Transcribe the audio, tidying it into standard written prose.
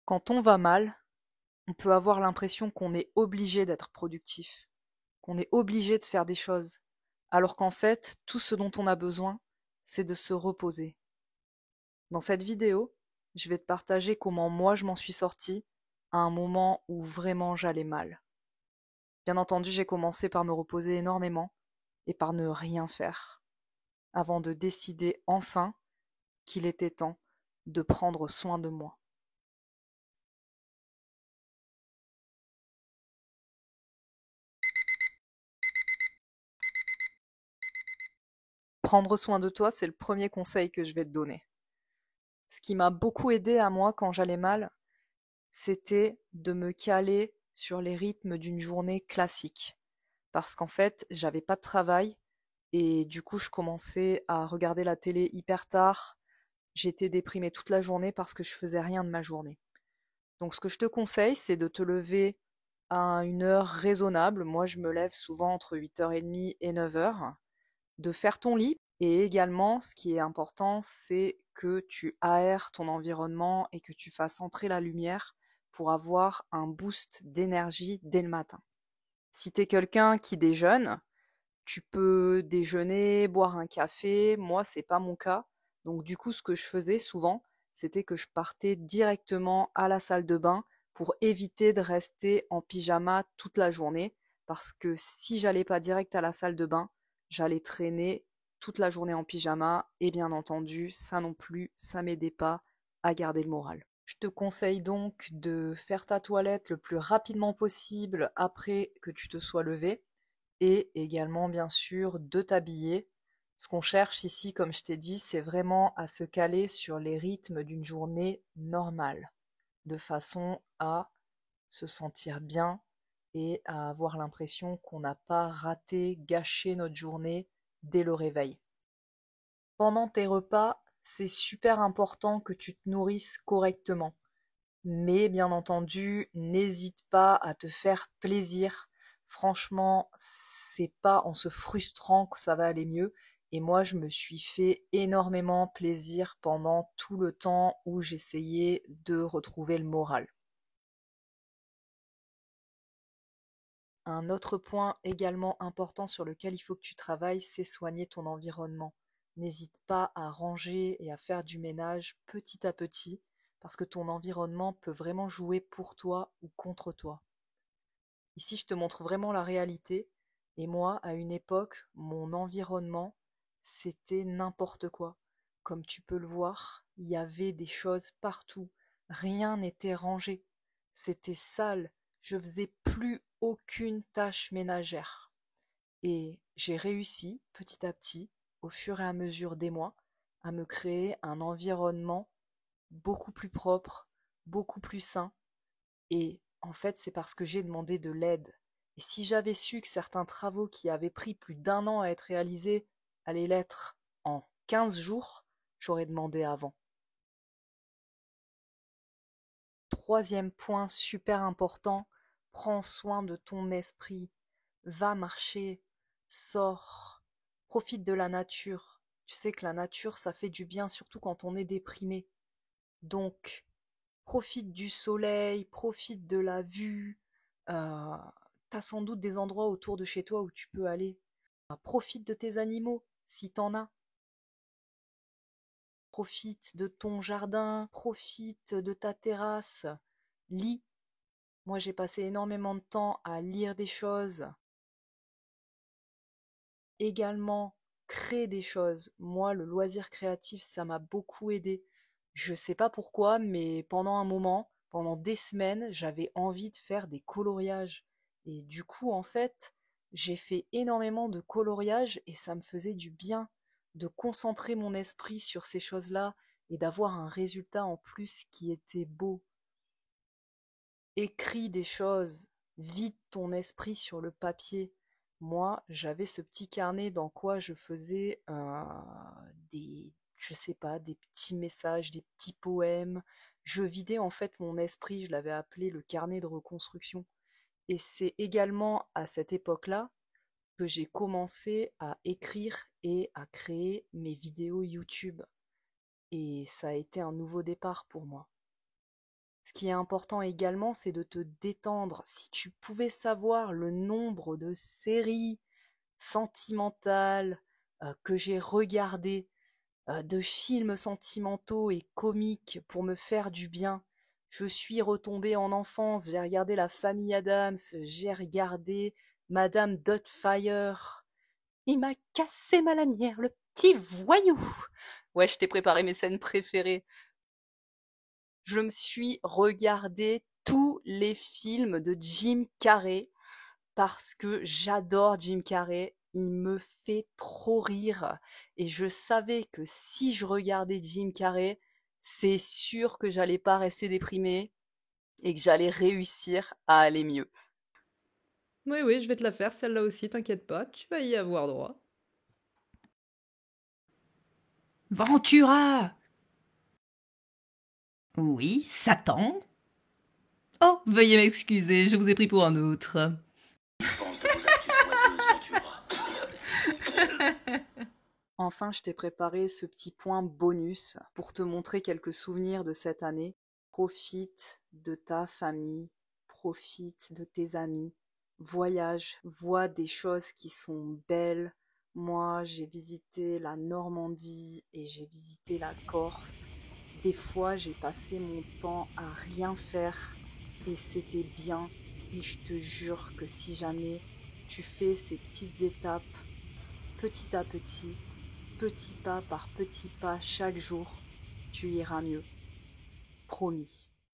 Quand on va mal, on peut avoir l'impression qu'on est obligé d'être productif, qu'on est obligé de faire des choses, alors qu'en fait, tout ce dont on a besoin, c'est de se reposer. Dans cette vidéo, je vais te partager comment moi je m'en suis sortie à un moment où vraiment j'allais mal. Bien entendu, j'ai commencé par me reposer énormément et par ne rien faire, avant de décider enfin qu'il était temps de prendre soin de moi. Prendre soin de toi, c'est le premier conseil que je vais te donner. Ce qui m'a beaucoup aidé à moi quand j'allais mal, c'était de me caler sur les rythmes d'une journée classique. Parce qu'en fait, j'avais pas de travail et du coup, je commençais à regarder la télé hyper tard. J'étais déprimée toute la journée parce que je faisais rien de ma journée. Donc, ce que je te conseille, c'est de te lever à une heure raisonnable. Moi, je me lève souvent entre 8h30 et 9h. De faire ton lit. Et également, ce qui est important, c'est que tu aères ton environnement et que tu fasses entrer la lumière pour avoir un boost d'énergie dès le matin. Si tu es quelqu'un qui déjeune, tu peux déjeuner, boire un café. Moi, c'est pas mon cas. Donc du coup, ce que je faisais souvent, c'était que je partais directement à la salle de bain pour éviter de rester en pyjama toute la journée. Parce que si j'allais pas direct à la salle de bain, j'allais traîner toute la journée en pyjama. Et bien entendu, ça non plus, ça m'aidait pas à garder le moral. Je te conseille donc de faire ta toilette le plus rapidement possible après que tu te sois levé et également bien sûr de t'habiller. Ce qu'on cherche ici, comme je t'ai dit, c'est vraiment à se caler sur les rythmes d'une journée normale, de façon à se sentir bien et à avoir l'impression qu'on n'a pas raté, gâché notre journée dès le réveil. Pendant tes repas, c'est super important que tu te nourrisses correctement. Mais bien entendu, n'hésite pas à te faire plaisir. Franchement, c'est pas en se frustrant que ça va aller mieux. Et moi, je me suis fait énormément plaisir pendant tout le temps où j'essayais de retrouver le moral. Un autre point également important sur lequel il faut que tu travailles, c'est soigner ton environnement. N'hésite pas à ranger et à faire du ménage petit à petit, parce que ton environnement peut vraiment jouer pour toi ou contre toi. Ici, je te montre vraiment la réalité. Et moi, à une époque, mon environnement, c'était n'importe quoi. Comme tu peux le voir, il y avait des choses partout. Rien n'était rangé. C'était sale. Je faisais plus aucune tâche ménagère. Et j'ai réussi, petit à petit, au fur et à mesure des mois, à me créer un environnement beaucoup plus propre, beaucoup plus sain, et en fait, c'est parce que j'ai demandé de l'aide. Et si j'avais su que certains travaux qui avaient pris plus d'1 an à être réalisés allaient l'être en 15 jours, j'aurais demandé avant. Troisième point super important, prends soin de ton esprit. Va marcher, sors, profite de la nature. Tu sais que la nature, ça fait du bien, surtout quand on est déprimé. Donc, profite du soleil, profite de la vue. Euh, T'as sans doute des endroits autour de chez toi où tu peux aller. Profite de tes animaux, si t'en as. Profite de ton jardin, profite de ta terrasse. Lis. Moi, j'ai passé énormément de temps à lire des choses. Également, crée des choses. Moi, le loisir créatif, ça m'a beaucoup aidé. Je sais pas pourquoi, mais pendant un moment, pendant des semaines, j'avais envie de faire des coloriages. Et du coup, en fait, j'ai fait énormément de coloriages et ça me faisait du bien de concentrer mon esprit sur ces choses-là et d'avoir un résultat en plus qui était beau. Écris des choses, vide ton esprit sur le papier. Moi, j'avais ce petit carnet dans quoi je faisais je sais pas, des petits messages, des petits poèmes. Je vidais en fait mon esprit, je l'avais appelé le carnet de reconstruction. Et c'est également à cette époque-là que j'ai commencé à écrire et à créer mes vidéos YouTube. Et ça a été un nouveau départ pour moi. Ce qui est important également, c'est de te détendre. Si tu pouvais savoir le nombre de séries sentimentales que j'ai regardées, de films sentimentaux et comiques pour me faire du bien. Je suis retombée en enfance, j'ai regardé La Famille Adams, j'ai regardé Madame Doubtfire. Il m'a cassé ma lanière, le petit voyou. Ouais, je t'ai préparé mes scènes préférées. Je me suis regardé tous les films de Jim Carrey parce que j'adore Jim Carrey, il me fait trop rire et je savais que si je regardais Jim Carrey, c'est sûr que j'allais pas rester déprimée et que j'allais réussir à aller mieux. Oui, oui, je vais te la faire, celle-là aussi, t'inquiète pas, tu vas y avoir droit. Ventura! Oui, Satan? Oh, veuillez m'excuser, je vous ai pris pour un autre. Pense de vos actus oiseuses, Ventura. Enfin, je t'ai préparé ce petit point bonus pour te montrer quelques souvenirs de cette année. Profite de ta famille, profite de tes amis, voyage, vois des choses qui sont belles. Moi, j'ai visité la Normandie et j'ai visité la Corse. Des fois, j'ai passé mon temps à rien faire et c'était bien. Et je te jure que si jamais tu fais ces petites étapes, petit à petit pas par petit pas chaque jour, tu iras mieux. Promis.